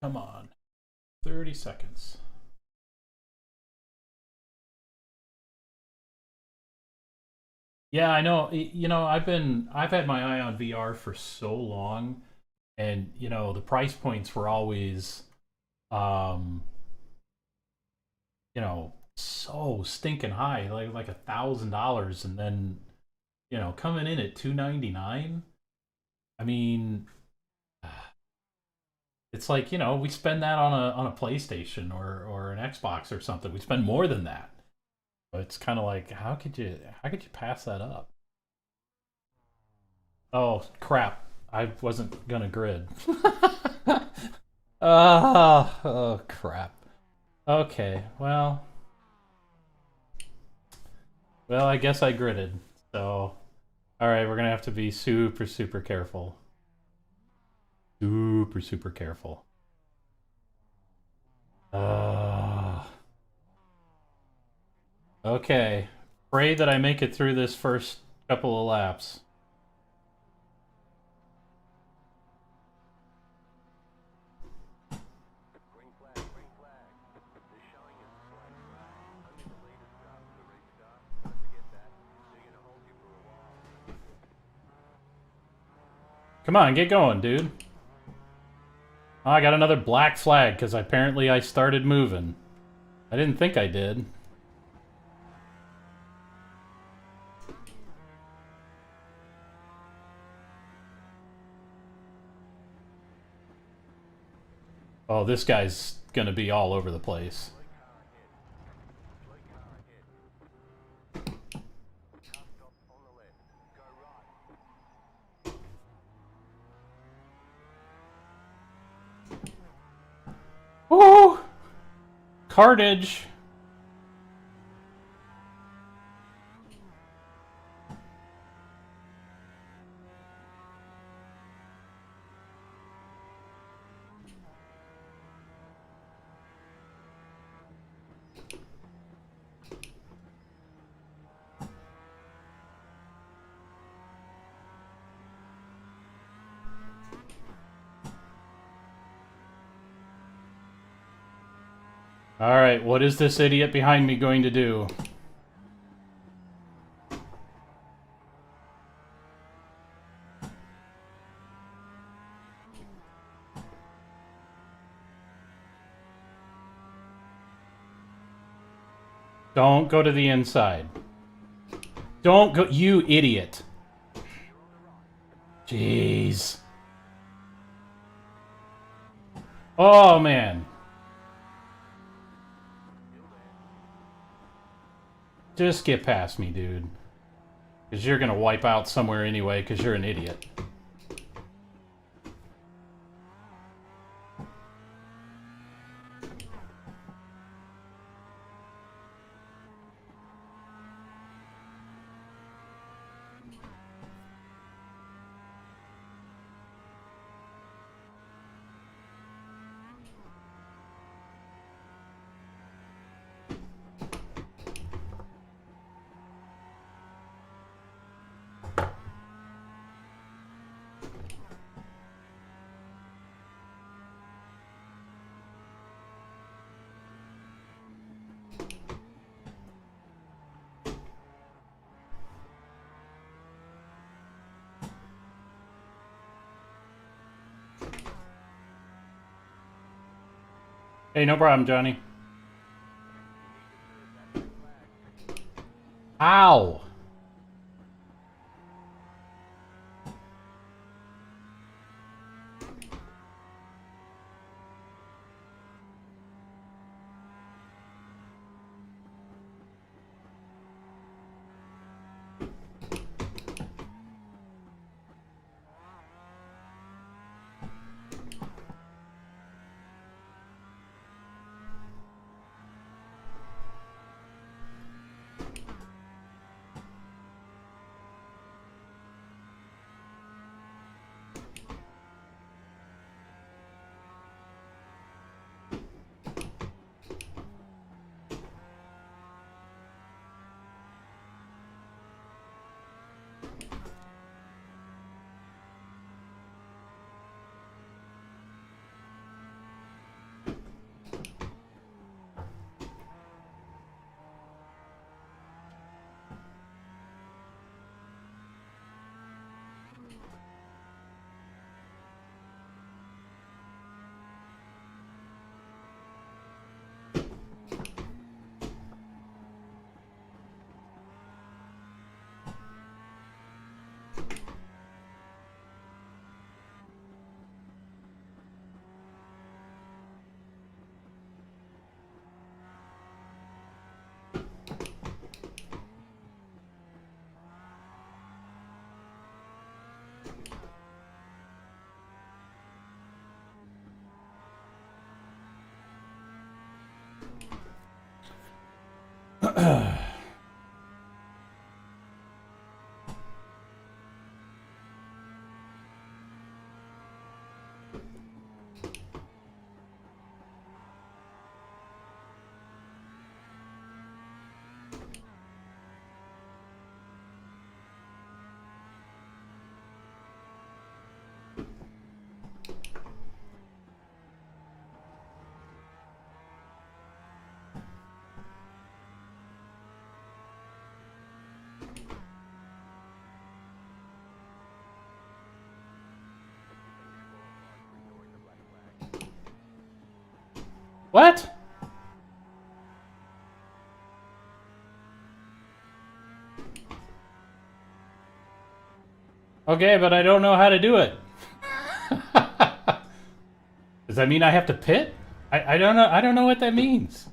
Come on. 30 seconds. Yeah, I know. You know, I've had my eye on VR for so long, and you know, the price points were always, um, you know, so stinking high, like $1,000, and then you know, coming in at 299. I mean, it's like, you know, we spend that on a PlayStation or an Xbox or something. We spend more than that. But it's kind of like, how could you pass that up? Oh crap! I wasn't gonna grid. Oh crap. Okay, well, I guess I gridded. So, all right, we're gonna have to be super careful. Super careful. Uh, okay. Pray that I make it through this first couple of laps. Come on, get going, dude. Oh, I got another black flag because apparently I started moving. I didn't think I did. Oh, this guy's gonna be all over the place. Woo! Carnage! Alright, what is this idiot behind me going to do? Don't go to the inside. Don't go, you idiot. Jeez. Oh, man. Just get past me, dude. Because you're gonna wipe out somewhere anyway, because you're an idiot. Hey, no problem, Johnny. Ow! What? Okay, but I don't know how to do it. Does that mean I have to pit? I don't know. I don't know what that means.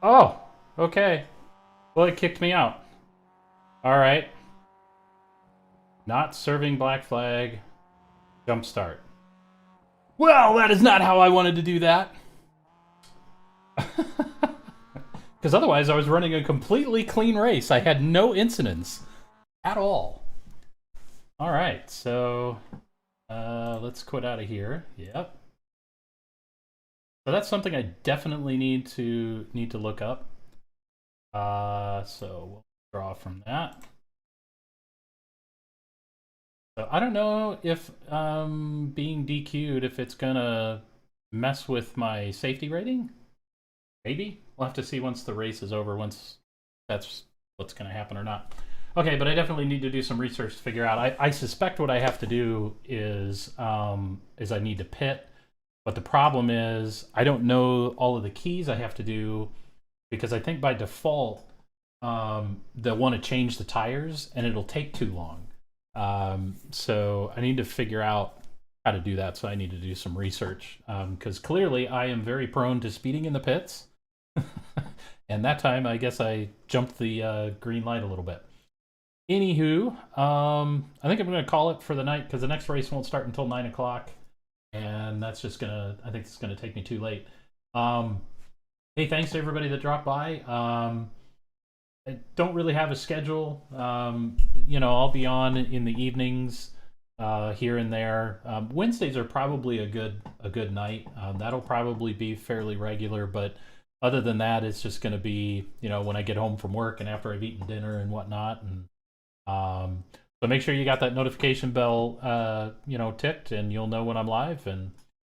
Oh, okay. Well, it kicked me out. All right. Not serving black flag. Jump start. Well, that is not how I wanted to do that. Because otherwise I was running a completely clean race. I had no incidents at all. All right, so let's quit out of here. Yep. So that's something I definitely need to look up. So we'll draw from that. So I don't know if being DQ'd, if it's gonna mess with my safety rating. Maybe we'll have to see once the race is over, once that's what's gonna happen or not. Okay, but I definitely need to do some research to figure out. I suspect what I have to do is I need to pit, but the problem is I don't know all of the keys I have to do, because I think by default they'll want to change the tires and it'll take too long. So I need to figure out how to do that. So I need to do some research, because clearly I am very prone to speeding in the pits. And that time I guess I jumped the green light a little bit. Anywho, I think I'm going to call it for the night, because the next race won't start until 9 o'clock. And that's just going to, I think it's going to take me too late. Hey, thanks to everybody that dropped by. I don't really have a schedule. You know, I'll be on in the evenings here and there. Wednesdays are probably a good night. That'll probably be fairly regular, but other than that, it's just going to be, you know, when I get home from work and after I've eaten dinner and whatnot. And so make sure you got that notification bell, you know, ticked, and you'll know when I'm live. And